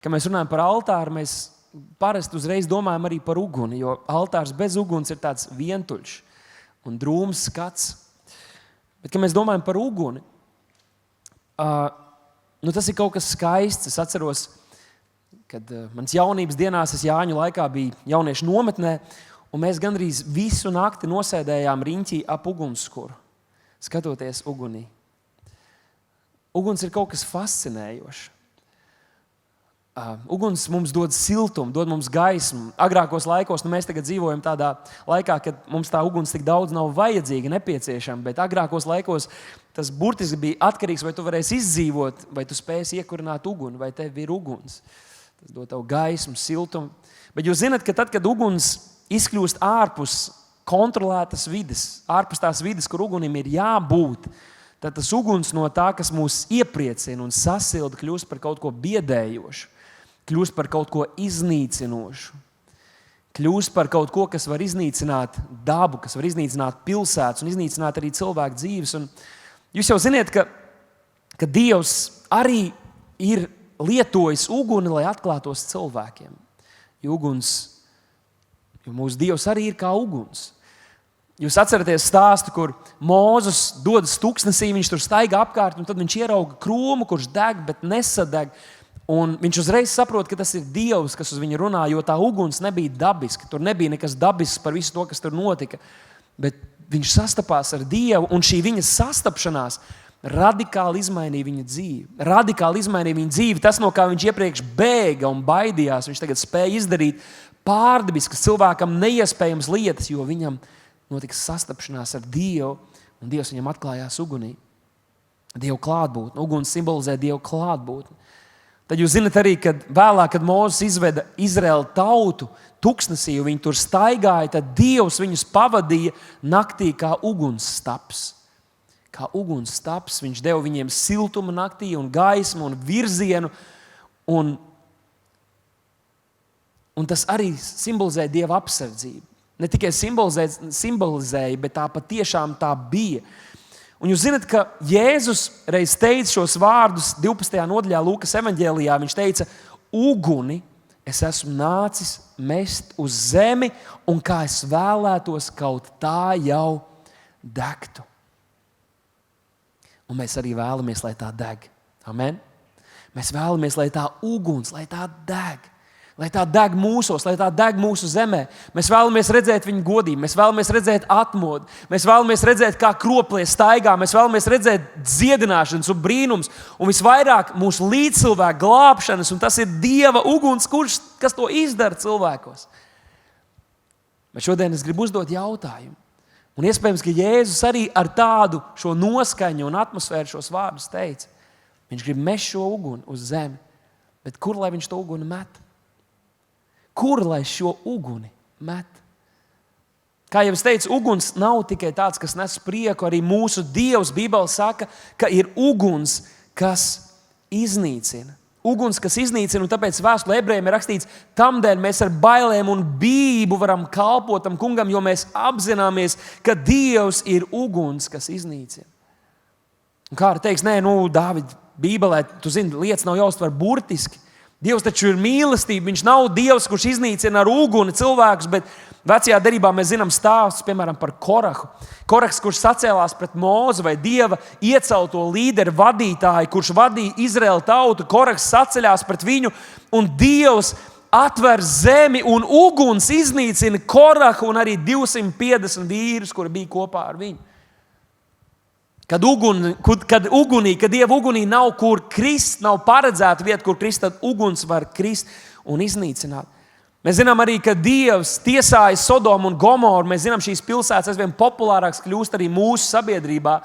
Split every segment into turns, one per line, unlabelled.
Kad mēs runājam par altāru, mēs parasti uzreiz domājam arī par uguni, jo altārs bez uguns ir tāds vientuļš un drūms skats. Bet, kad mēs domājam par uguni, tas ir kaut kas skaists. Es atceros, kad mans jaunības dienās es Jāņu laikā biju jauniešu nometnē, un mēs gandrīz visu nakti nosēdējām riņķī ap ugunskura, skatoties ugunī. Uguns ir kaut kas fascinējošs. Uguns mums dod siltumu, dod mums gaismu. Agrākos laikos, mēs tagad dzīvojam tādā laikā, kad mums tā uguns tik daudz nav vajadzīga, nepieciešama, bet agrākos laikos tas burtiski bija atkarīgs, vai tu varēsi izdzīvot, vai tu spēsi iekurināt uguni, vai tev ir uguns. Tas dod tev gaismu, siltumu. Bet jūs zināt, ka tad, kad uguns izkļūst ārpus kontrolētas vides, ārpus tās vides, kur ugunim ir jābūt, tad tas uguns no tā, kas mūs iepriecina un sasilda, kļūst par kaut ko biedējošu, kļūst par kaut ko iznīcinošu, kļūst par kaut ko, kas var iznīcināt dabu, kas var iznīcināt pilsētas un iznīcināt arī cilvēku dzīves. Un jūs jau ziniet, ka Dievs arī ir lietojis uguni, lai atklātos cilvēkiem. Jo mūsu Dievs arī ir kā uguns. Jūs atceraties stāstu, kur Mūzes dodas tuksnesī, viņš tur staigā apkārt, un tad viņš ierauga krūmu, kurš deg, bet nesadeg. Un viņš uzreiz saprot, ka tas ir Dievs, kas uz viņu runā, jo tā uguns nebija dabiska. Tur nebija nekas dabisks par visu to, kas tur notika. Bet viņš sastapās ar Dievu, un šī viņa sastapšanās radikāli izmainīja viņa dzīvi. Radikāli izmainīja viņa dzīvi. Tas, no kā viņš iepriekš bēga un baidījās, viņš tagad spēja izdarīt pārdabiskas, cilvēkam neiespējamas lietas, jo viņam notika sastapšanās ar Dievu, un Dievs viņam atklājās ugunī. Dievu klātbūtni. Uguns simbolizē Dievu klātbūtni. Tad jūs zināt arī, kad vēlāk, kad Mūzes izveda Izraēlu tautu tuksnesī, un viņi tur staigāja, tad Dievs viņus pavadīja naktī kā ugunsstaps. Kā ugunsstaps. Viņš deva viņiem siltumu naktī un gaismu un virzienu. Un tas arī simbolizē Dieva apsardzību. Ne tikai simbolizēja, bet tā patiešām tā bija. Un jūs zināt, ka Jēzus reiz teica šos vārdus 12. nodaļā Lūkas evaņģēlijā. Viņš teica, uguni es esmu nācis mest uz zemi, un kā es vēlētos, kaut tā jau degtu. Un mēs arī vēlamies, lai tā deg. Amen? Mēs vēlamies, lai tā uguns, lai tā deg. Lai tā deg mūsos, lai tā deg mūsu zemē. Mēs vēlamies redzēt viņu godību, mēs vēlamies redzēt atmodu, mēs vēlamies redzēt, kā kroplie staigā, mēs vēlamies redzēt dziedināšanas un brīnums, un visvairāk mūsu līdzcilvēku glābšanas, un tas ir Dieva uguns, kas to izdara cilvēkos. Bet šodien es gribu uzdot jautājumu. Un iespējams, ka Jēzus arī ar tādu šo noskaņu un atmosfēru šos vārdus teica. Viņš grib mest šo uguni uz zemi, bet kur lai viņš to uguni met? Kur lai šo uguni met? Kā jau es teicu, uguns nav tikai tāds, kas nes prieku. Arī mūsu Dievs, Bībele saka, ka ir uguns, kas iznīcina. Uguns, kas iznīcina, un tāpēc vēstulē ebrejiem ir rakstīts, tamdēļ mēs ar bailēm un bību varam kalpot tam kungam, jo mēs apzināmies, ka Dievs ir uguns, kas iznīcina. Un kā arī teiks, Dāvid, Bībelē, tu zini, lietas nav jāuztver burtiski. Dievs taču ir mīlestība. Viņš nav Dievs, kurš iznīcina ar uguni cilvēkus, bet vecajā derībā mēs zinām stāstus, piemēram, par Korahu. Korahs, kurš sacēlās pret Mūzu vai Dieva iecelto līderu vadītāju, kurš vadīja Izraēlu tautu. Korahs saceļās pret viņu, un Dievs atver zemi, un uguns iznīcina Korahu un arī 250 vīrus, kuri bija kopā ar viņu. Kad Dieva ugunī nav kur krist, nav paredzēta vieta, kur krist, tad uguns var krist un iznīcināt. Mēs zinām arī, ka Dievs tiesāja Sodomu un Gomoru. Mēs zinām, šīs pilsētas aizvien populārākas kļūst arī mūsu sabiedrībā,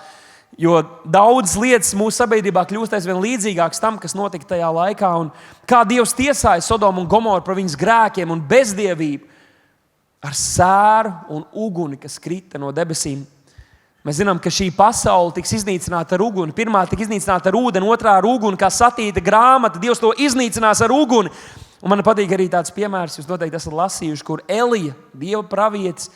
jo daudzas lietas mūsu sabiedrībā kļūst aizvien līdzīgākas tam, kas notika tajā laikā. Un kā Dievs tiesāja Sodomu un Gomoru par viņas grēkiem un bezdievību ar sēru un uguni, kas krita no debesīm. Mēs zinām, ka šī pasaule tiks iznīcināta ar uguni. Pirmā tika iznīcināta ar ūdeni, otrā ar uguni, kā satīta grāmata. Dievs to iznīcinās ar uguni. Un man patīk arī tāds piemērs, jūs noteikti esat lasījuši, kur Elija, Dieva pravietis,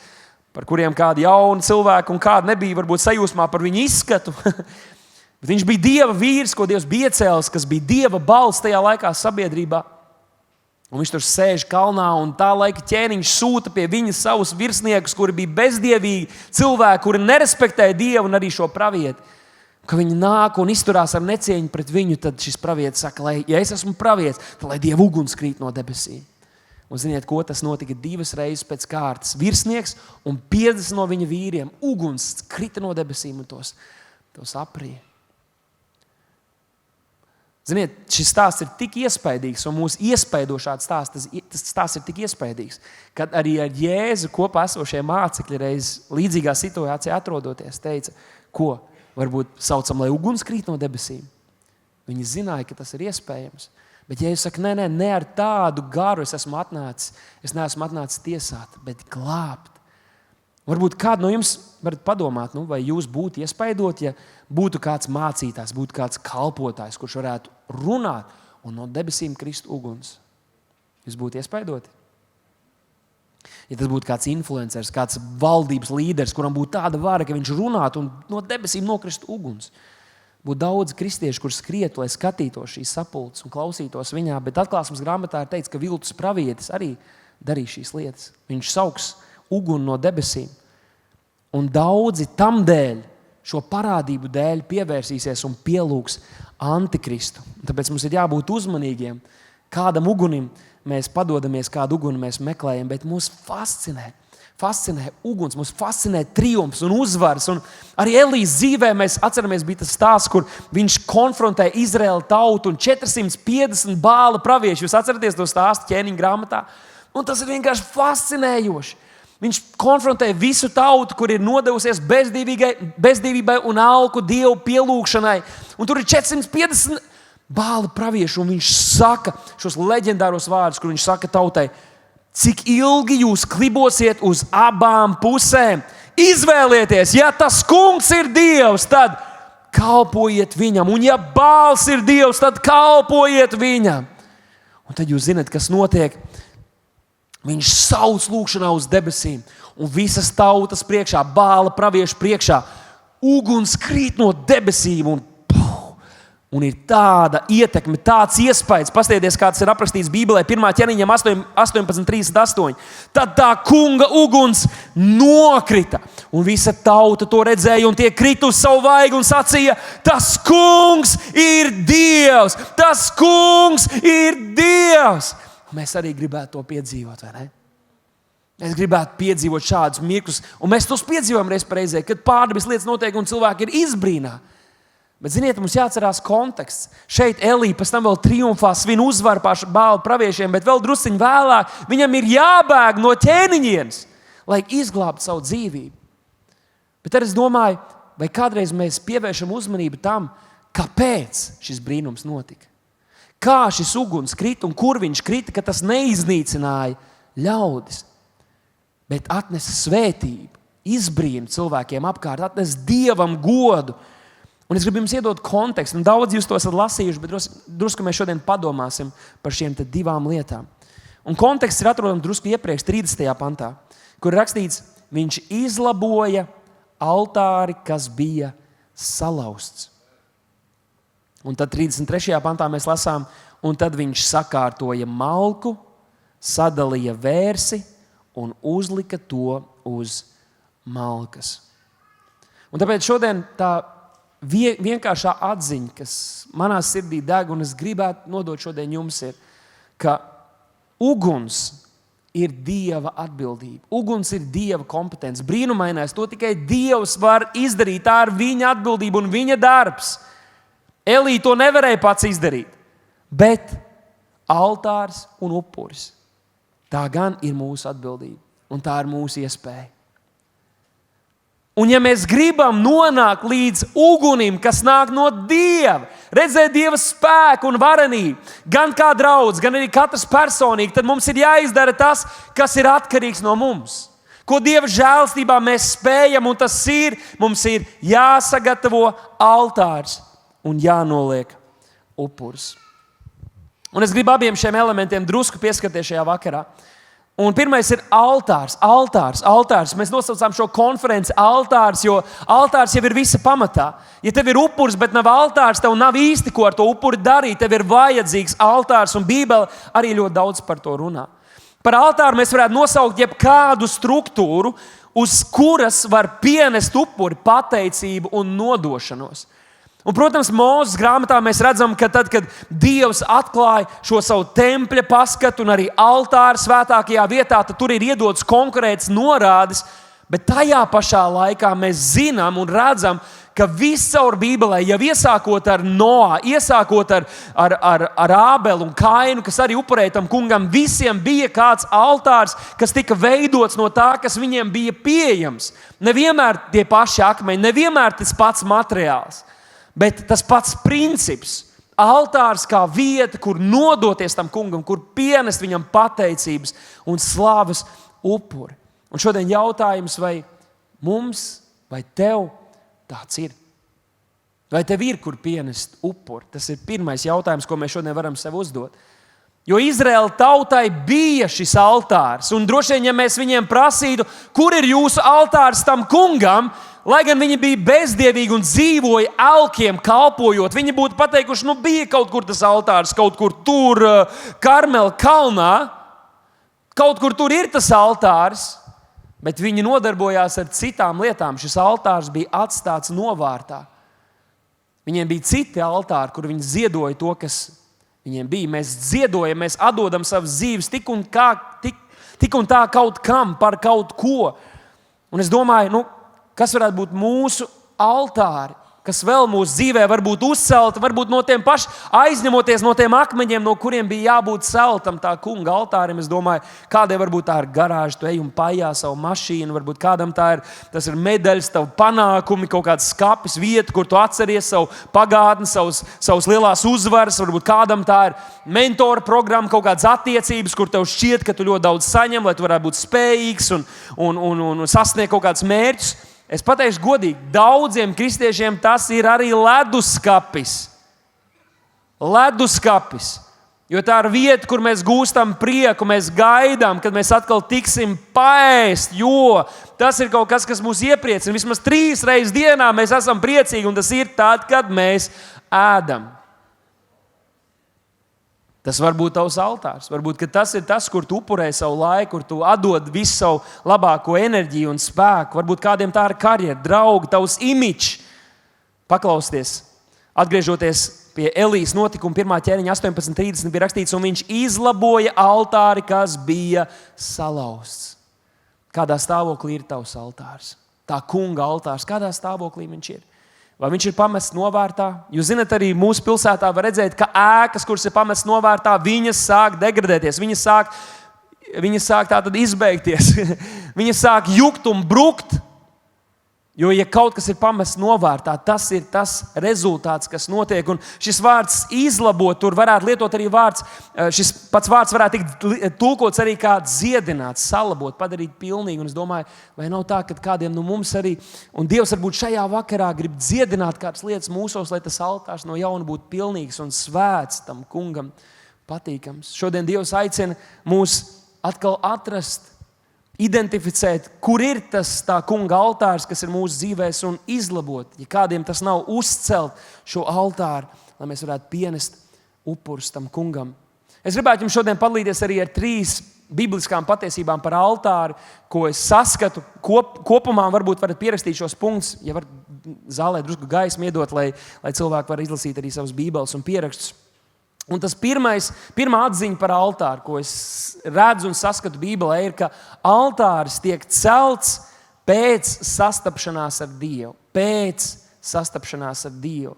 par kuriem kādi jauni cilvēki un kādi nebija varbūt sajūsmā par viņu izskatu. Bet viņš bija Dieva vīrs, ko Dievs bija iecēlis, kas bija Dieva balss tajā laikā sabiedrībā. Un viņš tur sēž kalnā, un tā laika ķēniņš sūta pie viņa savus virsniekus, kuri bija bezdievīgi cilvēki, kuri nerespektēja Dievu un arī šo pravieti. Ka viņi nāk un izturās ar necieņu pret viņu, tad šis pravietis saka, ja es esmu pravietis, tad lai Dieva uguns krīt no debesīm. Un ziniet, ko tas notika 2 reizes pēc kārtas. Virsnieks un 50 no viņa vīriem uguns krita no debesīm un tos aprīja. Ziniet, šis stāsts ir tik iespaidīgs, un mūsu iespaido šāds stāsts, tas stāsts ir tik iespaidīgs, kad arī ar Jēzu kopā esošie mācekļi reiz līdzīgā situācijā atrodoties teica, ko varbūt saucam, lai uguns krīt no debesīm. Viņi zināja, ka tas ir iespējams. Bet Jēzus saka, ne ar tādu garu es esmu atnācis. Es neesmu atnācis tiesāt, bet glābt. Varbūt kādu no jums varat padomāt, vai jūs būtu iespaidot, ja būtu kāds mācītājs, būtu kāds kalpotājs, kurš varētu runāt un no debesīm krist uguns. Jūs būtu iespaidoti? Ja tas būtu kāds influenceris, kāds valdības līderis, kuram būtu tāda vara, ka viņš runātu un no debesīm nokrist uguns. Būtu daudz kristiešu, kur skrietu, lai skatītos šīs sapulces un klausītos viņā, bet atklāsmes grāmatā ir teikts, ka viltus pravietis arī darīs šīs lietas. Viņš sauks uguni no debesīm. Un daudzi tam dēļ, šo parādību dēļ pievērsīsies un pielūgs antikristu. Tāpēc mums ir jābūt uzmanīgiem, kādam ugunim mēs padodamies, kādu uguni mēs meklējam, bet mūs fascinē uguns, mūs fascinē triumfs un uzvaras. Un arī Elijas dzīvē mēs atceramies, bija tas stāsts, kur viņš konfrontē Izraēlu tautu un 450 Bāla pravieši. Jūs atceraties to stāstu ķēniņa grāmatā? Un tas ir vienkārši fascinējoši. Viņš konfrontē visu tautu, kur ir nodevusies bezdīvībai un alku Dievu pielūgšanai. Un tur ir 450 Bāla pravieši, un viņš saka šos leģendāros vārdus, kur viņš saka tautai, cik ilgi jūs klibosiet uz abām pusēm. Izvēlieties, ja tas kungs ir Dievs, tad kalpojiet viņam. Un ja Bāls ir Dievs, tad kalpojiet viņam. Un tad jūs zināt, kas notiek. Viņš sauc lūgšanā uz debesīm, un visas tautas priekšā, Bāla praviešu priekšā, uguns krīt no debesīm, un ir tāda ietekme, tāds iespējas. Paskatieties, kāds ir aprakstīts Bībelē, 1. ķēniņam 18:38. Tad tā kunga uguns nokrita, un visa tauta to redzēja, un tie krita uz savu vaigu un sacīja, tas kungs ir Dievs, tas kungs ir Dievs. Mēs arī gribētu to piedzīvot, vai ne? Mēs gribētu piedzīvot šādus mirklus, un mēs tos piedzīvojam reiz pa reizē, kad pārdabas lietas notiek un cilvēki ir izbrīnā. Bet, ziniet, mums jāatcerās konteksts. Šeit Elija pēc tam vēl triumfā svin uzvaru pār Bāla praviešiem, bet vēl drusciņ vēlāk viņam ir jābēg no ķēniņienes, lai izglābtu savu dzīvību. Bet tad es domāju, vai kādreiz mēs pievēršam uzmanību tam, kāpēc šis brīnums notika. Kā šis uguns krita un kur viņš krita, ka tas neiznīcināja ļaudis, bet atnesa svētību, izbrīnu cilvēkiem apkārt, atnesa Dievam godu. Un es gribu jums iedot kontekstu, un daudz jūs to esat lasījuši, bet drusku mēs šodien padomāsim par šiem te 2 lietām. Un konteksts ir atrodams drusku iepriekš 30. pantā, kur rakstīts, viņš izlaboja altāri, kas bija salauzts. Un tad 33. pantā mēs lasām, un tad viņš sakārtoja malku, sadalīja vērsi un uzlika to uz malkas. Un tāpēc šodien tā vienkāršā atziņa, kas manā sirdī deg, un es gribētu nodot šodien jums, ir, ka uguns ir Dieva atbildība. Uguns ir Dieva kompetence. Brīnumainais, to tikai Dievs var izdarīt. Tā ir viņa atbildība un viņa darbs. Elija to nevarēja pats izdarīt, bet altārs un upuris, tā gan ir mūsu atbildība, un tā ir mūsu iespēja. Un ja mēs gribam nonākt līdz ugunim, kas nāk no Dieva, redzēt Dieva spēku un varenību, gan kā draudz, gan arī katrs personīgi, tad mums ir jāizdara tas, kas ir atkarīgs no mums. Ko Dieva žēlstībā mēs spējam, un tas ir, mums ir jāsagatavo altārs un jānoliek upuris. Un es gribu abiem šiem elementiem drusku pieskarties šajā vakarā. Un pirmais ir altārs. Mēs nosaucām šo konferenci altārs, jo altārs jau ir visa pamatā. Ja tev ir upuris, bet nav altārs, tev nav īsti ko ar to upuri darīt. Tev ir vajadzīgs altārs, un Bībele arī ļoti daudz par to runā. Par altāru mēs varētu nosaukt jebkādu struktūru, uz kuras var pienest upuri, pateicību un nodošanos. Un, protams, Mūzes grāmatā mēs redzam, ka tad, kad Dievs atklāja šo savu tempļa paskatu un arī altāru svētākajā vietā, tad tur ir iedotas konkrētas norādes, bet tajā pašā laikā mēs zinām un redzam, ka viscaur Bībelē, jau iesākot ar Noā, iesākot ar Ābelu un Kainu, kas arī upurēja tam kungam, visiem bija kāds altārs, kas tika veidots no tā, kas viņiem bija pieejams. Nevienmēr tie paši akmeņi, nevienmēr tas pats materiāls. Bet tas pats princips, altārs kā vieta, kur nodoties tam kungam, kur pienest viņam pateicības un slavas upuri. Un šodien jautājums, vai mums, vai tev tāds ir? Vai tev ir, kur pienest upuri? Tas ir pirmais jautājums, ko mēs šodien varam sev uzdot. Jo Izraēla tautai bija šis altārs, un droši vien, ja mēs viņiem prasītu, kur ir jūsu altārs tam kungam, lai gan viņi bija bezdievīgi un dzīvoja elkiem kalpojot, viņi būtu pateikuši, bija kaut kur tas altārs, kaut kur tur Karmela kalnā, kaut kur tur ir tas altārs, bet viņi nodarbojās ar citām lietām. Šis altārs bija atstāts novārtā. Viņiem bija citi altāri, kur viņi ziedoja to, kas viņiem bija. Mēs ziedojam, mēs atdodam savas dzīves tik un tā kaut kam par kaut ko. Un es domāju, kas varētu būt mūsu altāri, kas vēl mūsu dzīvē var būt uzcelti, varbūt no tiem pašiem, aizņemoties no tiem akmeņiem, no kuriem bija jābūt celtam tā kunga altārim. Es domāju, kādiem varbūt tā ir garāža, tu ej un pajā savu mašīnu, varbūt kādam tas ir medaļas, tavu panākumi, kaut kāds skapis, vieta, kur tu atceries savu pagātni, savus lielās uzvaras, varbūt kādam tā ir mentora programma, kaut kādas attiecības, kur tev šķiet, ka tu ļoti daudz saņem, lai tu varētu būt spējīgs un sasniegt kaut kādus mērķus. Es pateikšu godīgi, daudziem kristiešiem tas ir arī leduskapis. Jo tā ir vieta, kur mēs gūstam prieku, mēs gaidām, kad mēs atkal tiksim paēst, jo tas ir kaut kas, kas mūs iepriecina. Vismaz 3 reizes dienā mēs esam priecīgi, un tas ir tad, kad mēs ēdam. Tas var būt tavs altārs. Varbūt tas ir tas, kur tu upurē savu laiku, kur tu atdod visu savu labāko enerģiju un spēku. Varbūt kādiem tā ir karjera, draugi, tavs imidžs. Paklausieties, atgriežoties pie Elijas notikuma 1. ķēniņa 18:30 bija rakstīts, un viņš izlaboja altāri, kas bija salauzts. Kādā stāvoklī ir tavs altārs? Tā kunga altārs, kādā stāvoklī viņš ir? Vai viņš ir pamests novārtā? Jūs zināt, arī mūsu pilsētā var redzēt, ka ēkas, kuras ir pamestas novārtā, viņas sāk degradēties, viņas sāk tātad izbeigties, viņas sāk jukt un brukt. Jo, ja kaut kas ir pamests novārtā, tas ir tas rezultāts, kas notiek. Un šis vārds izlabot, tur varētu lietot arī vārds, šis pats vārds varētu tikt tulkots arī kā dziedināt, salabot, padarīt pilnīgi. Un es domāju, vai nav tā, ka kādiem no mums arī, un Dievs varbūt šajā vakarā grib dziedināt kādas lietas mūsos, lai tas altārs no jauna būtu pilnīgs un svēts tam kungam patīkams. Šodien Dievs aicina mūs atkal atrast, identificēt, kur ir tas tā kunga altārs, kas ir mūsu dzīvēs, un izlabot, ja kādiem tas nav, uzcelt šo altāru, lai mēs varētu pienest upurus tam kungam. Es gribētu jums šodien padalīties arī ar 3 bibliskām patiesībām par altāru, ko es saskatu. Kopumā varbūt varat pierakstīt šos punktus, ja var zālē drusku gaismu iedot, lai cilvēki var izlasīt arī savus bībeles un pierakstus. Un tas pirmā atziņa par altāru, ko es redzu un saskatu Bībelē, ir, ka altārs tiek celts pēc sastapšanās ar Dievu.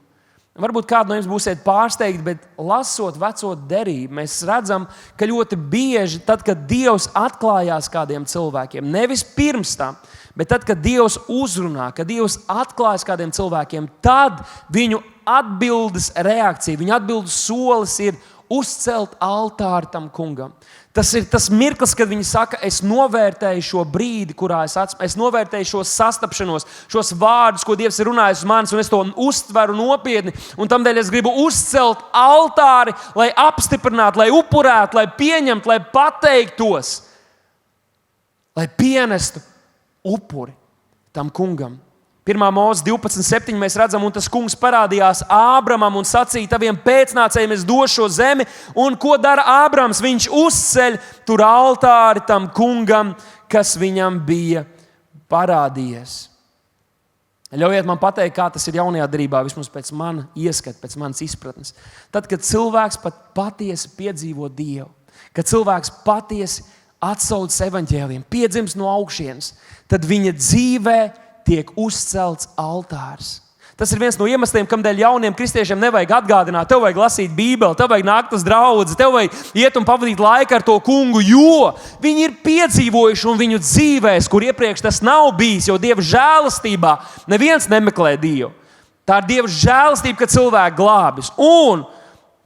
Varbūt kādi no jums būsiet pārsteigti, bet lasot veco derību, mēs redzam, ka ļoti bieži, tad, kad Dievs atklājās kādiem cilvēkiem, nevis pirms tam, bet tad, kad Dievs uzrunā, kad Dievs atklājas kādiem cilvēkiem, tad viņu atbildes reakcija, viņa atbildes solis ir uzcelt altāru tam kungam. Tas ir tas mirklis, kad viņi saka, es novērtēju šo brīdi, kurā es novērtēju šo sastapšanos, šos vārdus, ko Dievs ir runājis uz manis, un es to uztveru nopietni. Un tamdēļ es gribu uzcelt altāri, lai apstiprinātu, lai upurētu, lai pieņemtu, lai pateiktos lai pienestu upuri tam kungam. 1. Mūzes 12:7 mēs redzam, un tas kungs parādījās Ābramam un sacīja: taviem pēcnācējiem es došu šo zemi, un ko dara Ābrams? Viņš uzceļ tur altāri tam kungam, kas viņam bija parādījies. Ļaujiet man pateikt, kā tas ir jaunajā derībā, vismaz pēc mana ieskata, pēc manas izpratnes. Tad, kad cilvēks patiesi piedzīvo Dievu, kad cilvēks patiesi atsaucas evaņģēliem, piedzimst no augšienes, tad viņa dzīvē tiek uzcelts altārs. Tas ir viens no iemesliem, kādēļ jauniem kristiešiem nevajag atgādināt, tev vajag lasīt Bībeli, tev vajag nākt uz draugu, tev vajag iet un pavadīt laiku ar to kungu, jo viņi ir piedzīvojuši un viņu dzīvēs, kur iepriekš tas nav bijis, jo Dieva žēlastībā neviens nemeklē Dievu. Tā ir Dieva žēlastība, ka cilvēki glābjas. Un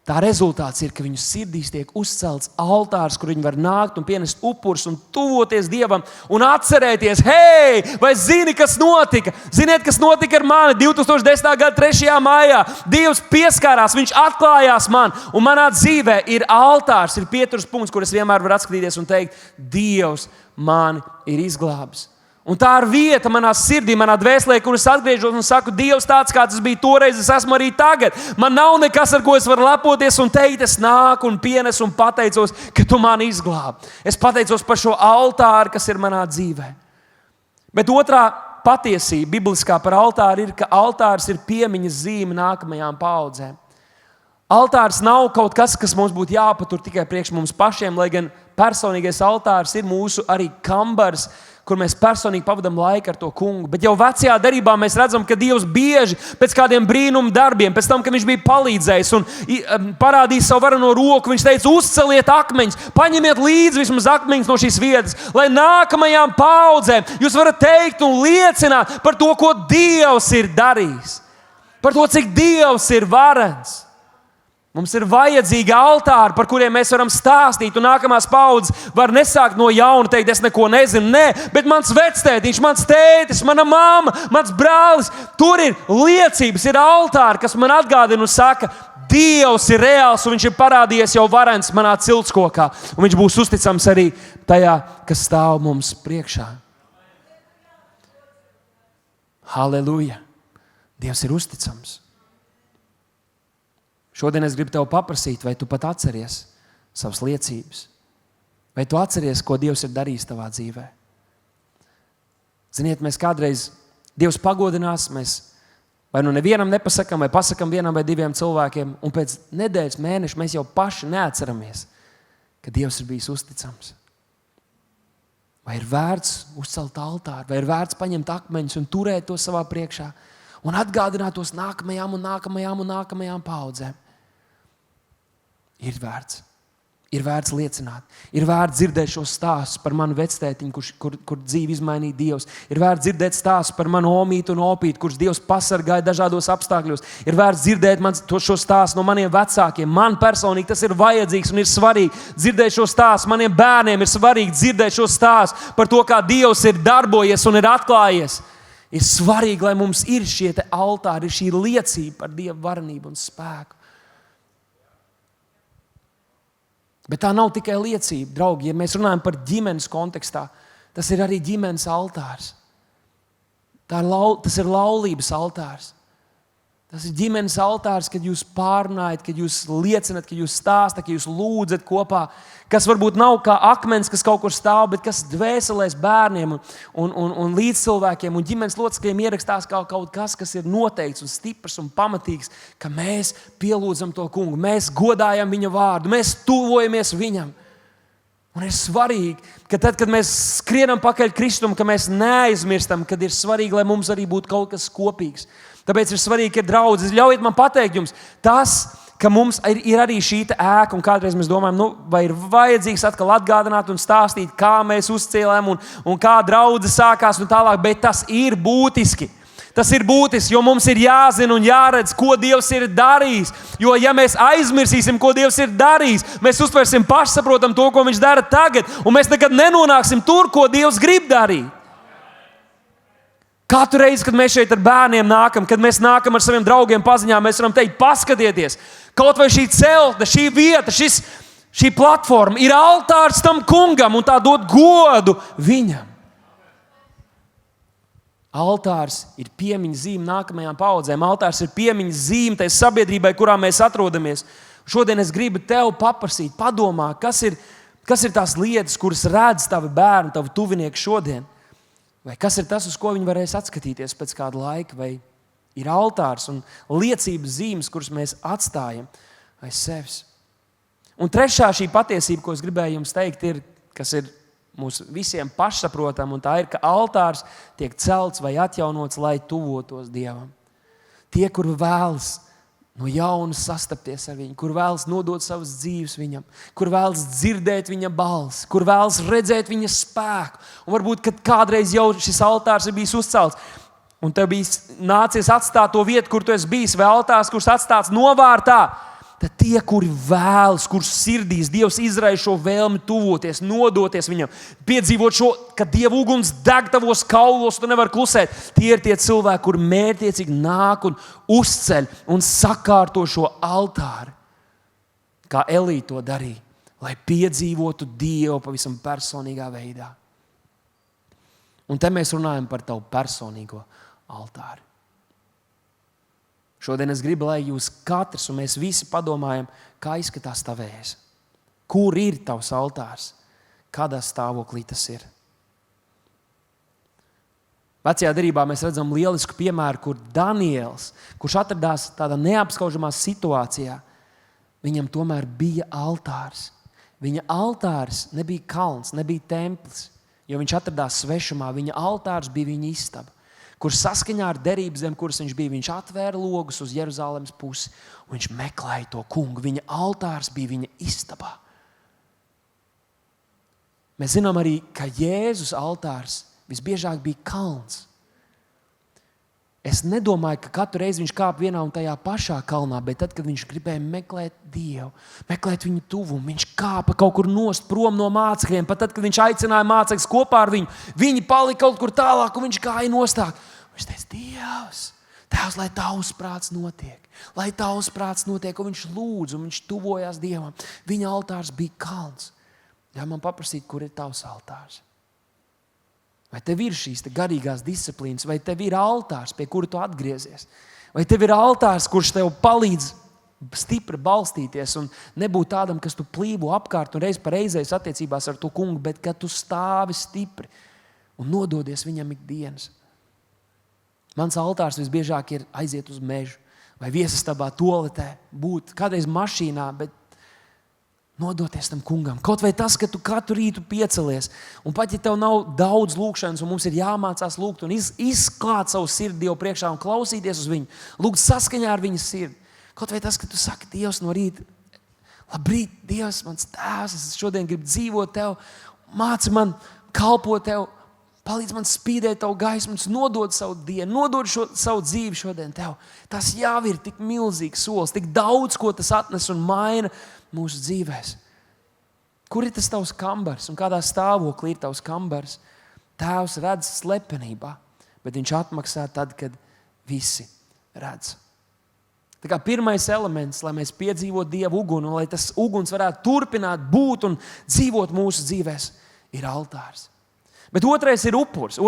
tā rezultāts ir, ka viņu sirdīs tiek uzcelts altārs, kur viņi var nākt un pienest upurus un tuvoties Dievam un atcerēties, hei, vai zini, kas notika? Ziniet, kas notika ar mani 2010. gada 3. maijā? Dievs pieskārās, viņš atklājās man, un manā dzīvē ir altārs, ir pieturas punkts, kur es vienmēr varu atskatīties un teikt, Dievs mani ir izglābis. Un tā ir vieta manā sirdī, manā dvēselē, kur es atgriežos un saku, Dievs tāds, kāds es biju toreiz, es esmu arī tagad. Man nav nekas, ar ko es varu lepoties un teikt, es nāku un pienesu un pateicos, ka tu mani izglābi. Es pateicos par šo altāru, kas ir manā dzīvē. Bet otrā patiesība, bibliskā par altāru, ir, ka altārs ir piemiņas zīme nākamajām paudzēm. Altārs nav kaut kas, kas mums būtu jāpatur tikai priekš mums pašiem, lai gan personīgais altārs ir mūsu arī kambars, kur mēs personīgi pavadām laiku ar to kungu. Bet jau vecajā derībā mēs redzam, ka Dievs bieži pēc kādiem brīnumu darbiem, pēc tam, kad viņš bija palīdzējis un parādījis savu vareno roku, viņš teica, uzceliet akmeņus, paņemiet līdzi vismaz akmeņus no šīs vietas, lai nākamajām paudzēm jūs varat teikt un liecināt par to, ko Dievs ir darījis. Par to, cik Dievs ir varens. Mums ir vajadzīgi altāri, par kuriem mēs varam stāstīt, un nākamās paudzes var nesākt no jauna teikt, es neko nezinu. Nē, bet mans vectētiņš, mans tētis, mana mamma, mans brālis, tur ir liecības, ir altāri, kas man atgādina un saka, Dievs ir reāls, un viņš ir parādījies jau varens manā ciltskokā, un viņš būs uzticams arī tajā, kas stāv mums priekšā. Halleluja! Dievs ir uzticams. Šodien es gribu tev paprasīt, vai tu pat atceries savas liecības? Vai tu atceries, ko Dievs ir darījis tavā dzīvē? Ziniet, mēs kādreiz Dievs pagodinās, mēs vai nu nevienam nepasakam, vai pasakam vienam vai diviem cilvēkiem, un pēc nedēļas, mēneša mēs jau paši neatceramies, ka Dievs ir bijis uzticams. Vai ir vērts uzcelt altāru, vai ir vērts paņemt akmeņus un turēt to savā priekšā un atgādināt tos nākamajām un nākamajām un nākamajām paudzēm? Ir vērts. Ir vērts liecināt. Ir vērts dzirdēt šos stāstus par manu vectētiņu, kur dzīvi izmainīja Dievs. Ir vērts dzirdēt stāstus par manu omītu un opītu, kurus Dievs pasargāja dažādos apstākļos. Ir vērts dzirdēt šo stāstu no maniem vecākiem. Man personīgi tas ir vajadzīgs un ir svarīgi dzirdēt šo stāstu. Maniem bērniem ir svarīgi dzirdēt šo stāstu par to, kā Dievs ir darbojies un ir atklājies. Ir svarīgi, lai mums ir šie altāri, ir šī liecība par Dieva varenību un spēku. Bet tā nav tikai liecība, draugi. Ja mēs runājam par ģimenes kontekstā, tas ir arī ģimenes altārs. Tas ir laulības altārs. Tas ir ģimenes altārs, kad jūs pārunājat, kad jūs liecinat, kad jūs stāstat, kad jūs lūdzat kopā, kas varbūt nav kā akmens, kas kaut kur stāv, bet kas dvēselēs bērniem un līdzcilvēkiem un ģimenes locekļiem ierakstās kā kaut kas, kas ir noteikts un stiprs un pamatīgs, ka mēs pielūdzam to kungu, mēs godājam viņa vārdu, mēs tuvojamies viņam. Un ir svarīgi, ka tad, kad mēs skrienam pakaļ Kristum, ka mēs neaizmirstam, kad ir svarīgi, lai mums arī būtu kaut kas kopīgs. Tāpēc ir svarīgi, ka ir draudzes. Ļaujiet man pateikt jums, tas, ka mums ir arī šī ēka, un kādreiz mēs domājam, vai ir vajadzīgs atkal atgādināt un stāstīt, kā mēs uzcēlām un kā draudze sākās un tālāk, bet tas ir būtiski. Tas ir būtiski, jo mums ir jāzina un jāredz, ko Dievs ir darījis. Jo, ja mēs aizmirsīsim, ko Dievs ir darījis, mēs uztversim pašsaprotam to, ko Viņš dara tagad, un mēs nekad nenonāksim tur, ko Dievs grib darīt. Katru reizi, kad mēs šeit ar bērniem nākam, kad mēs nākam ar saviem draugiem paziņām, mēs varam teikt, paskatieties, kaut vai šī celtne, šī vieta, Šī platforma ir altārs tam kungam, un tā dod godu viņam. Altārs ir piemiņas zīme nākamajām paudzēm. Altārs ir piemiņas zīme tai sabiedrībai, kurā mēs atrodamies. Šodien es gribu tev paprasīt, padomā, kas ir tās lietas, kuras redz tavi bērni, tavi tuvinieki šodien. Vai kas ir tas, uz ko viņi varēs atskatīties pēc kāda laika, vai ir altārs un liecības zīmes, kuras mēs atstājam aiz sevis. Un trešā šī patiesība, ko es gribēju jums teikt, ir, kas ir mums visiem pašsaprotam, un tā ir, ka altārs tiek celts vai atjaunots, lai tuvotos Dievam. Tie, kur vēlas no jauna sastapties ar viņu, kur vēlas nodot savas dzīves viņam, kur vēlas dzirdēt viņa balsi, kur vēlas redzēt viņa spēku. Un varbūt, kad kādreiz jau šis altārs ir bijis uzcelts, un tev bija nācies atstāt to vietu, kur tu esi bijis, vai altārs, kurš atstāts novārtā, tad tie, kuri vēlas, kurus sirdīs Dievs izraisa šo vēlmi tuvoties, nodoties viņam, piedzīvot šo, ka Dieva uguns deg tavos kaulos, tu nevari klusēt. Tie ir tie cilvēki, kuri mērķiecīgi nāk un uzceļ un sakārto šo altāri, kā Elija to darīja, lai piedzīvotu Dievu pavisam personīgā veidā. Un te mēs runājam par tavu personīgo altāri. Šodien es gribu, lai jūs katrs un mēs visi padomājam, kā izskatās tavējais. Kur ir tavs altārs? Kādā stāvoklī tas ir? Vecajā derībā mēs redzam lielisku piemēru, kur Daniels, kurš atradās tādā neapskaužamā situācijā, viņam tomēr bija altārs. Viņa altārs nebija kalns, nebija templis, jo viņš atradās svešumā. Viņa altārs bija viņa istaba, kur saskaņā ar derības zem, kuras viņš bija, viņš atvēra logus uz Jeruzalemes pusi, un viņš meklēja to kungu. Viņa altārs bija viņa istabā. Mēs zinām arī, ka Jēzus altārs visbiežāk bija kalns. Es nedomāju, ka katru reizi viņš kāpa vienā un tajā pašā kalnā, bet tad, kad viņš gribēja meklēt Dievu, meklēt viņu tuvumu, viņš kāpa kaut kur nost prom no mācekļiem. Pat tad, kad viņš aicināja mācekļus kopā ar viņu, viņi palika kaut kur tālāk un viņš gāja nostāk. Viņš teica, Dievs, Tēvs, lai tavs prāts notiek. Lai tavs prāts notiek, un viņš lūdz, un viņš tuvojās Dievam. Viņa altārs bija kalns. Jā, man paprasīt, kur ir tavs altārs? Vai tev ir šīs garīgās disciplīnas, vai tev ir altārs, pie kura tu atgriezies? Vai tev ir altārs, kurš tev palīdz stipri balstīties un nebūt tādam, kas tu plīvo apkārt un reiz pa reizēs attiecībās ar to kungu, bet ka tu stāvi stipri un nododies viņam ikdienas? Mans altārs visbiežāk ir aiziet uz mežu vai viesistabā, toaletē, būt kādreiz mašīnā, bet nodoties tam kungam. Kaut vai tas, ka tu katru rītu piecelies, un pat ja tev nav daudz lūkšanas, un mums ir jāmācās lūgt un izklāt savu sirdi Dievu priekšā un klausīties uz viņu, lūgt saskaņā ar viņa sirdi. Kaut vai tas, ka tu saki, Dievs, no rīta, labrīt, Dievs, mans Tēvs, es šodien gribu dzīvot Tev, māci man kalpot Tev, palīdz man spīdēt Tavu gaismu, nodod savu dienu, nodod savu dzīvi šodien Tev. Tas jau ir tik milzīgs solis, tik daudz, ko tas atnes un maina mūsu dzīvēs. Kur ir tas tavs kambars un kādā stāvoklī ir tavs kambars? Tēvs redz slepenībā, bet viņš atmaksā tad, kad visi redz. Tā kā pirmais elements, lai mēs piedzīvotu Dieva uguni un lai tas uguns varētu turpināt būt un dzīvot mūsu dzīvēs, ir altārs. Bet otrais ir upuris.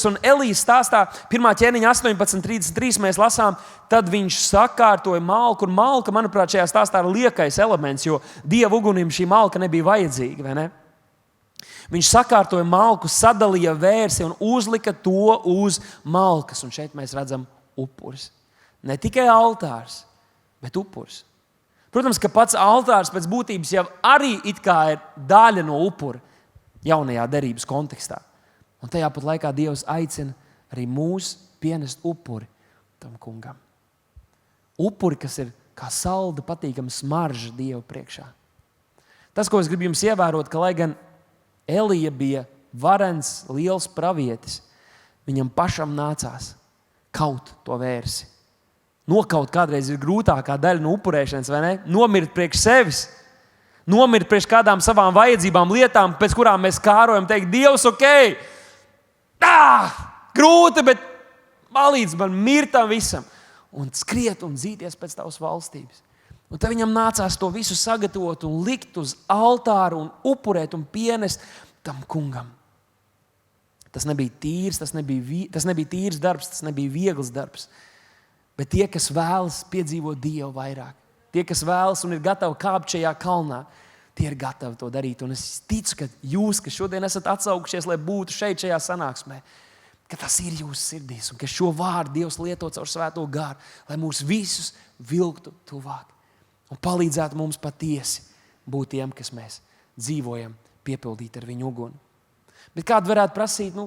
Un Elijas stāstā 1. ķēniņa 18.33 mēs lasām, tad viņš sakārtoja malku. Un malka, manuprāt, šajā stāstā ir liekais elements, jo Dieva ugunim šī malka nebija vajadzīga, vai ne? Viņš sakārtoja malku, sadalīja vērsi un uzlika to uz malkas. Un šeit mēs redzam upuris. Ne tikai altārs, bet upuris. Protams, ka pats altārs pēc būtības jau arī it kā ir daļa no upura jaunajā derības kontekstā. Un tajā pat laikā Dievs aicina arī mūs pienest upuri tam kungam. Upuri, kas ir kā salda, patīkama smarža Dieva priekšā. Tas, ko es gribu jums ievērot, ka lai gan Elija bija varens, liels pravietis, viņam pašam nācās kaut to vērsi. Nokaut kādreiz ir grūtākā daļa no upurēšanas, vai ne? Nomirt priekš sevis. Nomirt priekš kādām savām vajadzībām, lietām, pēc kurām mēs kārojam, teikt, Dievs, ok, grūti, bet palīdz man mirt tam visam. Un skriet un dzīties pēc tavas valstības. Un tad viņam nācās to visu sagatavot un likt uz altāru un upurēt un pienest tam kungam. Tas nebija tīrs, tas nebija tīrs darbs, tas nebija viegls darbs. Bet tie, kas vēlas piedzīvot Dievu vairāk, tie, kas vēlas un ir gatavi kāpt šajā kalnā, tie ir gatavi to darīt. Un es ticu, ka jūs, kas šodien esat atsaukušies, lai būtu šeit šajā sanāksmē, ka tas ir jūsu sirdīs un ka šo vārdu Dievs lieto caur svēto garu, lai mūs visus vilktu tuvāk un palīdzētu mums patiesi būt tiem, kas mēs dzīvojam, piepildīt ar viņu uguni. Bet kāda varētu prasīt,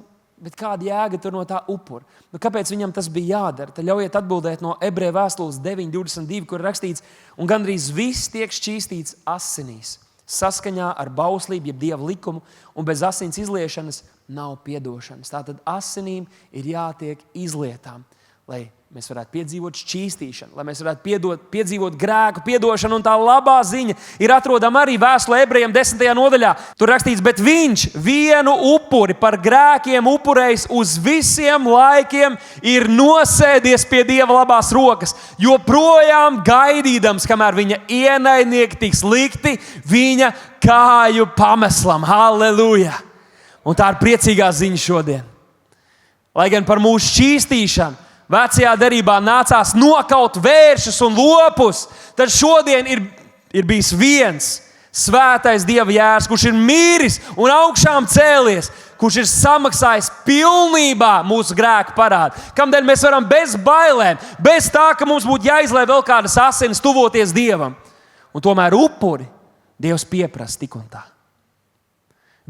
bet kāda jēga tur no tā upura? Kāpēc viņam tas bija jādara? Tad ļaujiet atbildēt no Ebreju vēstules 9:22, kur rakstīts, un gandrīz viss tiek šķīstīts asinīs, saskaņā ar bauslību, jeb Dieva likumu, un bez asins izliešanas nav piedošanas. Tātad asinīm ir jātiek izlietām, lai mēs varētu piedzīvot šķīstīšanu, lai mēs varētu piedzīvot grēku piedošanu. Un tā labā ziņa ir atrodama arī vēstulē Ebrejiem 10. nodaļā. Tur rakstīts, bet viņš vienu upuri par grēkiem upurējis uz visiem laikiem ir nosēdies pie Dieva labās rokas, joprojām gaidīdams, kamēr viņa ienaidnieki tiks likti viņa kāju pameslam. Halleluja! Un tā ir priecīgā ziņa šodien. Lai gan par mūsu šķīstīšanu vecajā derībā nācās nokaut vēršus un lopus, tad šodien ir bijis viens svētais Dieva jērs, kurš ir mīris un augšām cēlies, kurš ir samaksājis pilnībā mūsu grēku parādu. Kamdēļ mēs varam bez bailēm, bez tā, ka mums būtu jāizlej vēl kādas asinis, tuvoties Dievam. Un tomēr upuri Dievs pieprasa tik un tā.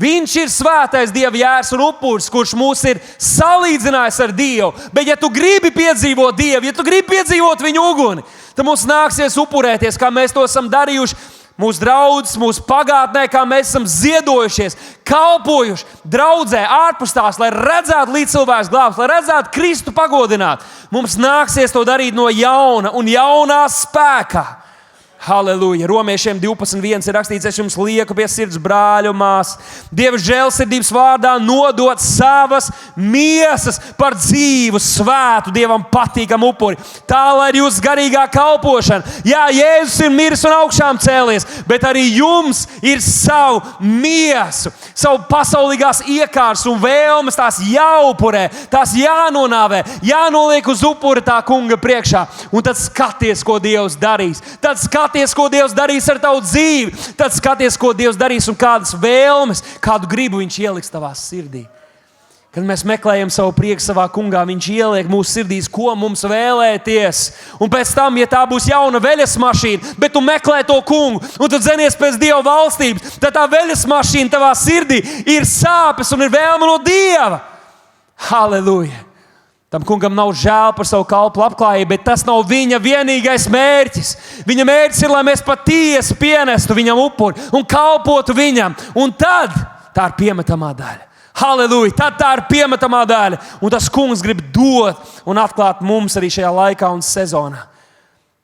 Viņš ir svētais Dieva jērs un upuris, kurš mūs ir salīdzinājis ar Dievu. Bet, ja tu gribi piedzīvot Dievu, ja tu gribi piedzīvot viņu uguni, tad mums nāksies upurēties, kā mēs to esam darījuši mūsu draudzes, mūsu pagātnē, kā mēs esam ziedojušies, kalpojuši draudzē, ārpus tās, lai redzētu līdzcilvēkus glābts, lai redzētu Kristu pagodināt. Mums nāksies to darīt no jauna un jaunā spēkā. Halleluja! Romiešiem 12.1 ir rakstīts, es jums lieku pie sirds, brāļu mās, Dieva žēlsirdības vārdā nodot savas miesas par dzīvu, svētu, Dievam patīkamu upuri. Tā lai ir jūsu garīgā kalpošana. Jā, Jēzus ir miris un augšām cēlies, bet arī jums ir savu miesu, savu pasaulīgās iekārtas un vēlmes, tās jāupurē, tās jānonāvē, jānoliek uz upuri tā kunga priekšā. Un tad skaties, ko Dievs darīs. Tad skaties, ko Dievs darīs ar tavu dzīvi. Tad skaties, ko Dievs darīs un kādas vēlmes, kādu gribu viņš ieliks tavā sirdī. Kad mēs meklējam savu prieku savā kungā, viņš ieliek mūsu sirdīs, ko mums vēlēties. Un pēc tam, ja tā būs jauna veļas mašīna, bet tu meklē to kungu un tu dzenies pēc Dieva valstības, tad tā veļas mašīna tavā sirdī ir sāpes un ir vēlme no Dieva. Halleluja! Tam kungam nav žēl par savu kalpu labklājību, bet tas nav viņa vienīgais mērķis. Viņa mērķis ir, lai mēs patiesi pienestu viņam upuri un kalpotu viņam. Un tad tā ir piemetamā daļa. Halleluja! Tad tā ir piemetamā daļa. Un tas kungs grib dot un atklāt mums arī šajā laikā un sezonā.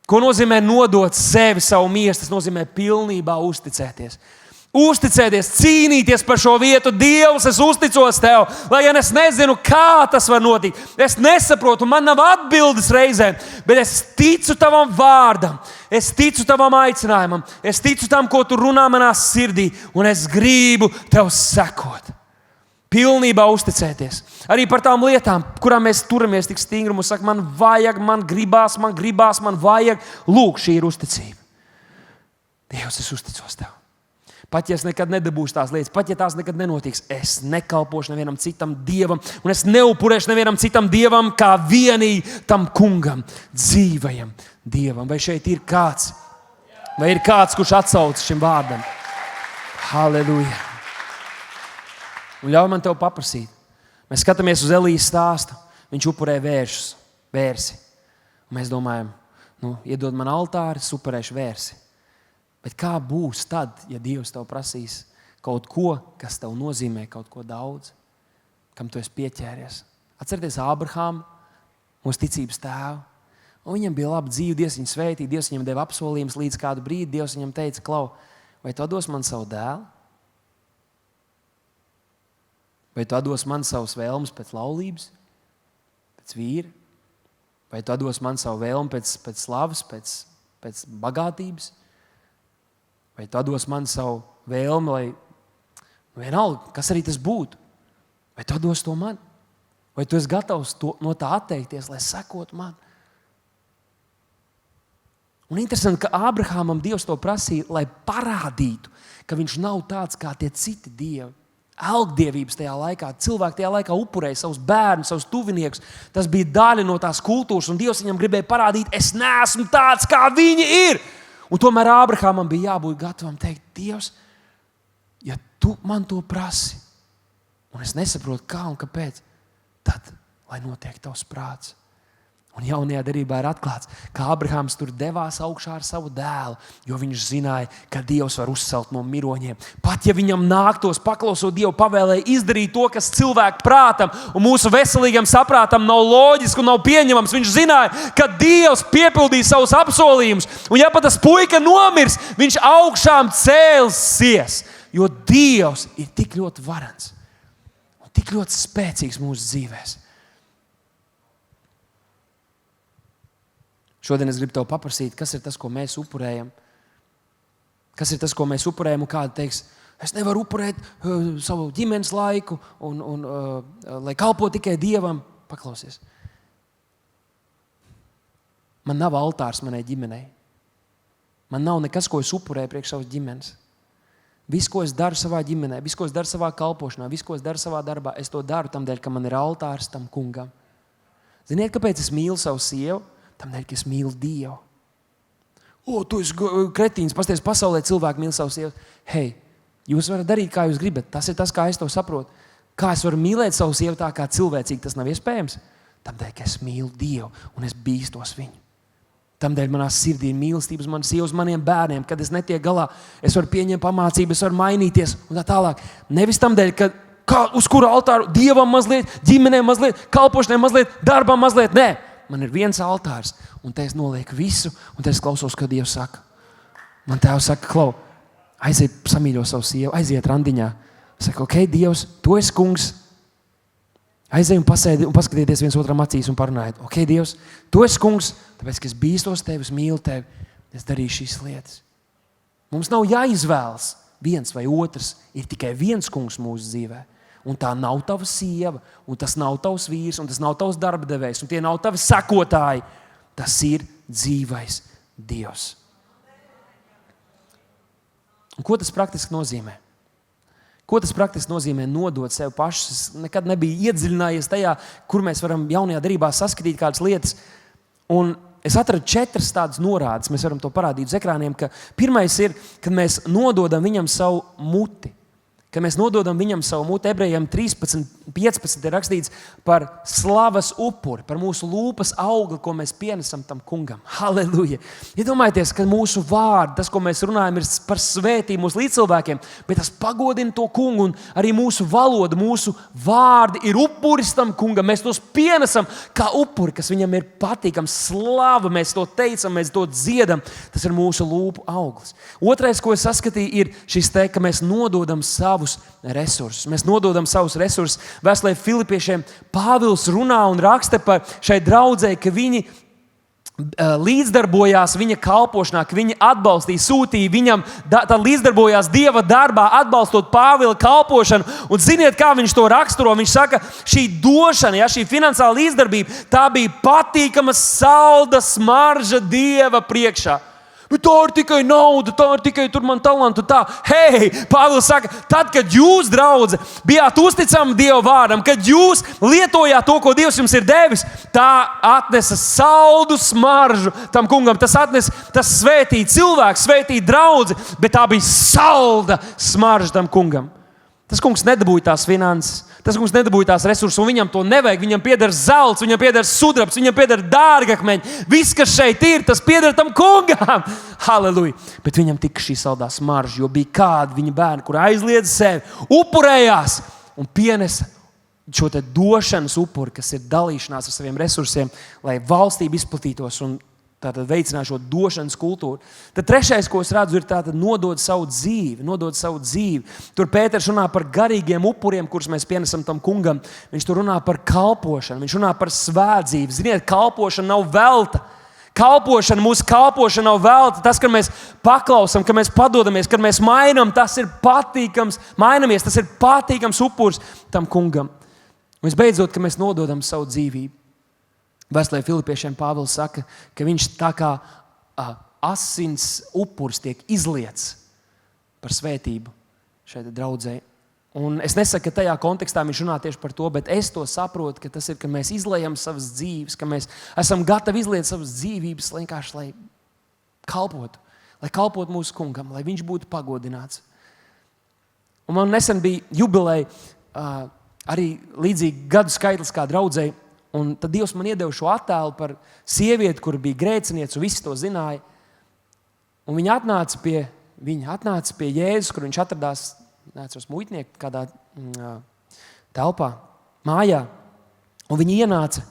Ko nozīmē nodot sevi, savu miesu? Tas nozīmē pilnībā uzticēties. Uzticēties, cīnīties par šo vietu. Dievs, es uzticos tev, lai gan es nezinu, kā tas var notikt. Es nesaprotu, man nav atbildes reizēm, bet es ticu tavam vārdam, es ticu tavam aicinājumam, es ticu tam, ko tu runā manā sirdī, un es gribu tev sekot. Pilnībā uzticēties. Arī par tām lietām, kurām mēs turamies tik stingri. Mums saka, man vajag, man gribās, man vajag. Lūk, šī ir uzticība. Dievs, es uzticos tev. Pat ja es nekad nedabūšu tās lietas, pat ja tās nekad nenotiks, es nekalpošu nevienam citam dievam, un es neupurēšu nevienam citam dievam, kā vienīgi tam kungam, dzīvajam dievam. Vai šeit ir kāds? Vai ir kāds, kurš atsaucas šim vārdam? Halleluja! Un ļauj man tev paprasīt. Mēs skatāmies uz Elijas stāstu. Viņš upurēja vērsi. Un mēs domājam, iedod man altāri, es upurēšu vērsi. Bet kā būs tad, ja Dievs tev prasīs kaut ko, kas tev nozīmē kaut ko daudz, kam tu esi pieķēries? Atcerieties Ābrahāmu, mūsu ticības tēvu. Un viņam bija laba dzīve, Dievs viņu svētīja, Dievs viņam deva apsolījumus līdz kādu brīdi. Dievs viņam teica, Klau, vai tu dos man savu dēlu? Vai tu dos man savus vēlmes pēc laulības, pēc vīra? Vai tu dos man savu vēlmi pēc slavas, pēc pēc bagātības, vai tu dos man savu vēlmi, lai vienalga, kas arī tas būtu, vai tu dos to man, vai tu esi gatavs no tā atteikties, lai sekotu man. Un interesanti, ka Ābrahamam Dievs to prasīja, lai parādītu, ka viņš nav tāds kā tie citi dievi. Elgdievības tajā laikā, cilvēki tajā laikā upurēja savus bērnus, savus tuviniekus. Tas bija daļa no tās kultūras, un Dievs viņam gribēja parādīt, es neesmu tāds, kā viņi ir. Un tomēr Ābrahamam bija jābūt gatavam teikt, Dievs, ja tu man to prasi, un es nesaprotu, kā un kāpēc, tad, lai notiek tavs prāts. Un jaunajā derībā ir atklāts, ka Ābrahams tur devās augšā ar savu dēlu, jo viņš zināja, ka Dievs var uzcelt no miroņiem. Pat ja viņam nāktos, paklausot Dievu pavēlēja, izdarīt to, kas cilvēku prātam un mūsu veselīgam saprātam nav loģiski un nav pieņemams, viņš zināja, ka Dievs piepildīs savus apsolījumus. Un ja pat tas puika nomirs, viņš augšām cēlsies, jo Dievs ir tik ļoti varens un tik ļoti spēcīgs mūsu dzīvēs. Šodien es gribu tev paprasīt, kas ir tas, ko mēs upurējam. Kas ir tas, ko mēs upurējam, un kāda teiks, es nevaru upurēt savu ģimenes laiku, lai kalpo tikai Dievam. Paklausies. Man nav altārs manai ģimenei. Man nav nekas, ko es upurēju priekš savas ģimenes. Viss, ko es daru savā ģimenē, viss, ko es daru savā kalpošanā, viss, ko es daru savā darbā, es to daru tam dēļ, ka man ir altārs tam kungam. Ziniet, kāpēc es mīlu savu sievu? Tam dēļ, ka es mīlu Dievu. Tu esi kretīns, pasties pasaulē, cilvēki mīl savu sievu. Hei, jūs varat darīt, kā jūs gribat. Tas ir tas, kā es to saprotu. Kā es varu mīlēt savu sievu tā, kā cilvēcīgi tas nav iespējams? Tam dēļ, ka es mīlu Dievu un es bīstos viņu. Tam dēļ manā sirdī ir mīlestības, manas sievas, maniem bērniem. Kad es netiek galā, es varu pieņemt pamācību, es varu mainīties un tā tālāk. Nevis tam dēļ, ka uz kuru altāru Dievam mazliet, ģimenēm mazliet, kalpošanai mazliet, darbam mazliet. Nē. Man ir viens altārs, un te es nolieku visu, un te es klausos, ko Dievs saka. Man tēvs saka, Klau, aiziet samīļo savu sievu, aiziet randiņā. Saka, ok, Dievs, tu esi kungs. Aiziet un pasēdi un paskatieties viens otram acīs un parunājiet. Ok, Dievs, tu esi kungs, tāpēc, ka es bīstos tevi, es mīlu tevi, es darīšu šīs lietas. Mums nav jāizvēlas viens vai otrs, ir tikai viens kungs mūsu dzīvē. Un tā nav tava sieva, un tas nav tavs vīrs, un tas nav tavs darba devējs, un tie nav tavi sekotāji. Tas ir dzīvais Dievs. Un ko tas praktiski nozīmē? Ko tas praktiski nozīmē nodot sev pašus? Es nekad nebiju iedziļinājies tajā, kur mēs varam jaunajā derībā saskatīt kādas lietas. Un es atradu 4 tādas norādes, mēs varam to parādīt uz ekrāniem, ka pirmais ir, kad mēs nododam viņam savu muti. Kad mēs nododam viņam savu muti, Ebrejiem 13:15 ir rakstīts par slavas upuri, par mūsu lūpas augli, ko mēs pienesam tam kungam. Halleluja! Iedomājieties, ka mūsu vārdi, tas, ko mēs runājam, ir par svētību mūsu līdzcilvēkiem, bet tas pagodina to kungu, un arī mūsu valoda, mūsu vārdi ir upuris tam kungam. Mēs tos pienesam kā upuri, kas viņam ir patīkams. Slava, mēs to teicam, mēs to dziedam. Tas ir mūsu lūpu auglis. Otrais, ko es saskatīju, ir šis te, ka mēs nododam savus resursus. Mēs nododam savus resursus. Vēstulē Filipiešiem Pāvils runā un raksta par šai draudzei, ka viņi līdzdarbojās viņa kalpošanā, ka viņi atbalstīja, sūtīja viņam, tad līdzdarbojās Dieva darbā, atbalstot Pāvila kalpošanu. Un ziniet, kā viņš to raksturo? Viņš saka, šī došana, šī finansiāla līdzdarbība, tā bija patīkama salda smarža Dieva priekšā. Bet tā ir tikai nauda, tā ir tikai tur man talantu. Tā. Hei, Pāvils saka, tad, kad jūs, draudze, bijāt uzticami Dieva vārdam, kad jūs lietojāt to, ko Dievs jums ir devis, tā atnesa saldu smaržu tam kungam. Tas svētīja cilvēku, svētīja draudzi, bet tā bija salda smarža tam kungam. Tas kungs nedabūja tās finanses, tas kungs nedabūja tās resursus, un viņam to nevajag. Viņam pieder zelts, viņam pieder sudrabs, viņam pieder dārgakmeņi. Viss, kas šeit ir, tas pieder tam kungam. Halleluja! Bet viņam tika šī saldā smarža, jo bija kādi viņa bērni, kur aizliedza sevi, upurējās un pienesa šo te došanas upuri, kas ir dalīšanās ar saviem resursiem, lai valstība izplatītos un tātad veicināt šo došanas kultūru. Tad trešais, ko es redzu, ir tātad nodot savu dzīvi. Tur Pēters runā par garīgiem upuriem, kurus mēs pienesam tam kungam. Viņš tur runā par kalpošanu, viņš runā par svētdzīvi. Ziniet, kalpošana nav velta. mūsu kalpošana nav velta. Tas, ka mēs paklausām, ka mēs padodamies, kad mēs mainām, tas ir patīkams, tas ir patīkams upurs tam kungam. Un visbeidzot, ka mēs nododam savu dzīvību. Vēstulē Filipiešiem Pāvils saka, ka viņš tā kā asins upurs tiek izliets par svētību šeit draudzē. Un es nesaku, ka tajā kontekstā viņš runā tieši par to, bet es to saprotu, ka tas ir, ka mēs izlejam savas dzīves, ka mēs esam gatavi izliet savas dzīvības, lai kalpotu mūsu kungam, lai viņš būtu pagodināts. Un man nesen bija jubileja, arī līdzīgi gadu skaitlis kā draudzei, un tad Dievs man iedeva šo attēlu par sievieti, kur bija grēciniece, un visi to zināja. Un viņa atnāca pie Jēzus, kur viņš atradās, neatceros, muitnieku kādā telpā, mājā. Un viņa ienāca,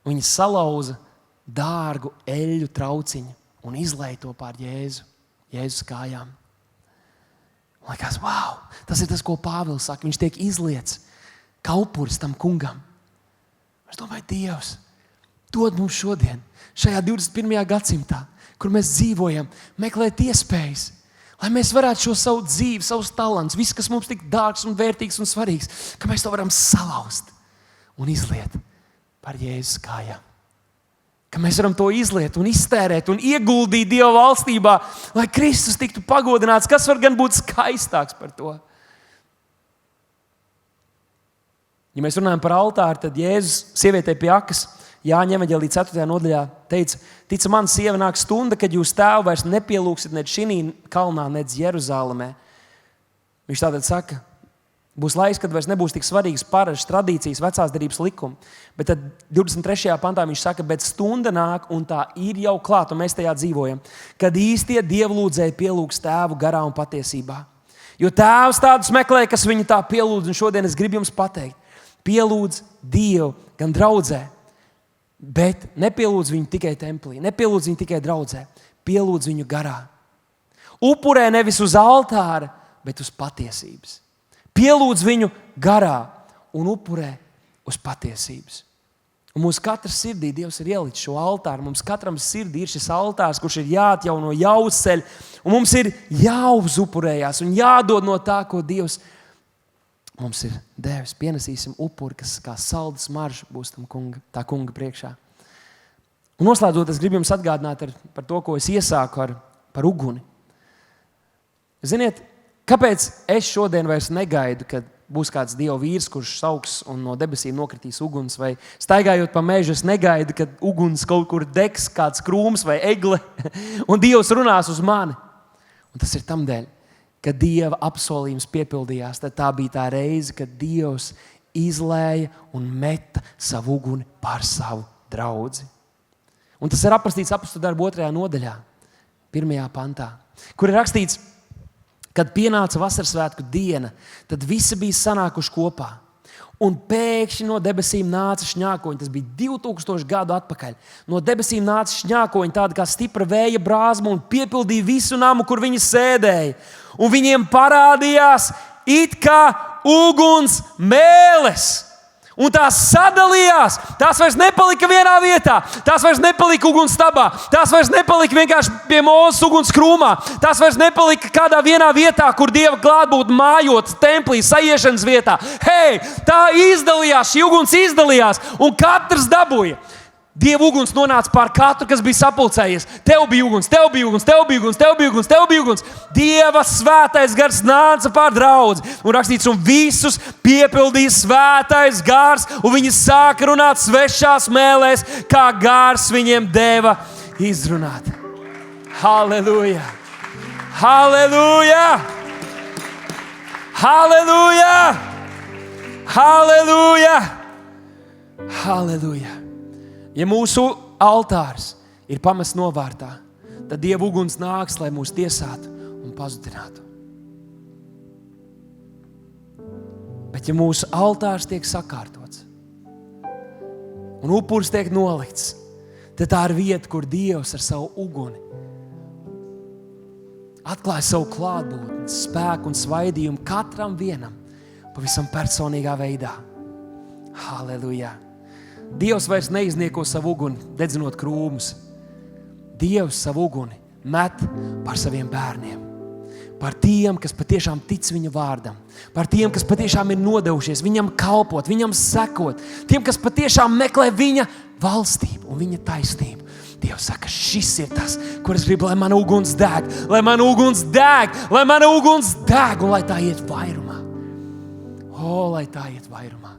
un viņa salauza dārgu eļļu trauciņu un izlēja to pār Jēzus kājām. Un likās, wow, tas ir tas, ko Pāvils saka. Viņš tiek izliets kā upuris tam kungam. Es domāju, Dievs, dod mums šodien, šajā 21. gadsimtā, kur mēs dzīvojam, meklēt iespējas, lai mēs varētu šo savu dzīvi, savus talants, viss, kas mums tik dārgs un vērtīgs un svarīgs, ka mēs to varam salauzt un izliet par Jēzus kājām. Ka mēs varam to izliet un iztērēt un ieguldīt Dieva valstībā, lai Kristus tiktu pagodināts. Kas var gan būt skaistāks par to? Ja mēs runājam par altāru, tad Jēzus sievietei pie akas Jāņa evaņģēlija 4. nodaļā teica: tica man, sieva, nāk stunda, kad jūs tēvu vairs nepielūgsiet nec šinī kalnā, nec Jeruzalemē. Viņš tātad saka, būs laiks, kad vairs nebūs tik svarīgas paražas, tradīcijas, vecās derības likumi. Bet tad 23. pantā viņš saka, bet stunda nāk, un tā ir jau klāt, un mēs tajā dzīvojam, kad īstie dievlūdzēji pielūgs tēvu garā un patiesībā. Jo tēvs tādus meklē, kas viņu tā pielūdz, un šodien es gribu jums pateikt, pielūdz Dievu gan draudzē, bet nepielūdz viņu tikai templī, nepielūdz viņu tikai draudzē, pielūdz viņu garā. Upurē nevis uz altāra, bet uz patiesības. Pielūdz viņu garā un upurē uz patiesības. Un mūsu katras sirdī Dievs ir ielicis šo altāru. Mums katram sirdī ir šis altārs, kurš ir jāatjauno, jāuzceļ, un mums ir jāuzupurējās un jādod no tā, ko Dievs mums ir devis. Pienesīsim upuri, kas kā salda smarža būs tā kunga priekšā. Un noslēdzot, es gribu jums atgādināt par to, ko es iesāku par uguni. Ziniet, kāpēc es šodien vairs negaidu, kad būs kāds Dieva vīrs, kurš sauks un no debesīm nokritīs uguns, vai staigājot pa mežu, es negaidu, kad uguns kaut kur degs, kāds krūms vai egle, un Dievs runās uz mani. Un tas ir tam dēļ, kad Dieva apsolījums piepildījās, tad tā bija tā reize, kad Dievs izlēja un meta savu uguni pār savu draudzi. Un tas ir aprakstīts Apostļu darbu 2. nodaļā, 1. pantā, kur ir rakstīts, kad pienāca vasarsvētku diena, tad visi bija sanākuši kopā. Un pēkšņi no debesīm nāca šņākoņi. Tas bija 2000 gadu atpakaļ. No debesīm nāca šņākoņi, tāda kā stipra vēja brāzma, un piepildīja visu namu, kur viņi sēdēja. Un viņiem parādījās it kā uguns mēles. Un tās sadalījās. Tās vairs nepalika vienā vietā. Tās vairs nepalika ugunstabā. Tās vairs nepalika vienkārši pie Mūzes uguns krūmā. Tās vairs nepalika kādā vienā vietā, kur Dieva klātbūtne mājot, templī, sajiešanas vietā. Hei, tā izdalījās, šī uguns izdalījās, un katrs dabūja. Dieva uguns nonāca pār katru, kas bija sapulcējies. Tev bija uguns, tev bija uguns, tev bija uguns, tev bija uguns, tev bija uguns. Dieva svētais gars nāca pār draudzi. Un rakstīts, un visus piepildīja svētais gars, un viņi sāka runāt svešās mēlēs, kā gars viņiem deva izrunāt. Halleluja! Halleluja! Halleluja! Halleluja! Halleluja! Ja mūsu altārs ir pamests novārtā, tad Dieva uguns nāks, lai mūs tiesātu un pazudinātu. Bet ja mūsu altārs tiek sakārtots un upuris tiek nolikts, tad tā ir vieta, kur Dievs ar savu uguni atklāja savu klātbūtni, spēku un svaidījumu katram vienam pavisam personīgā veidā. Halleluja! Dievs vairs neiznieko savu uguni, dedzinot krūmus, Dievs savu uguni met par saviem bērniem. Par tiem, kas patiešām tic viņa vārdam. Par tiem, kas patiešām ir nodevušies viņam kalpot, viņam sekot. Tiem, kas patiešām meklē viņa valstību un viņa taisnību. Dievs saka, šis ir tas, kur es gribu, lai mana uguns deg. Lai mana uguns deg, lai mana uguns deg un lai tā iet vairumā. Lai tā iet vairumā.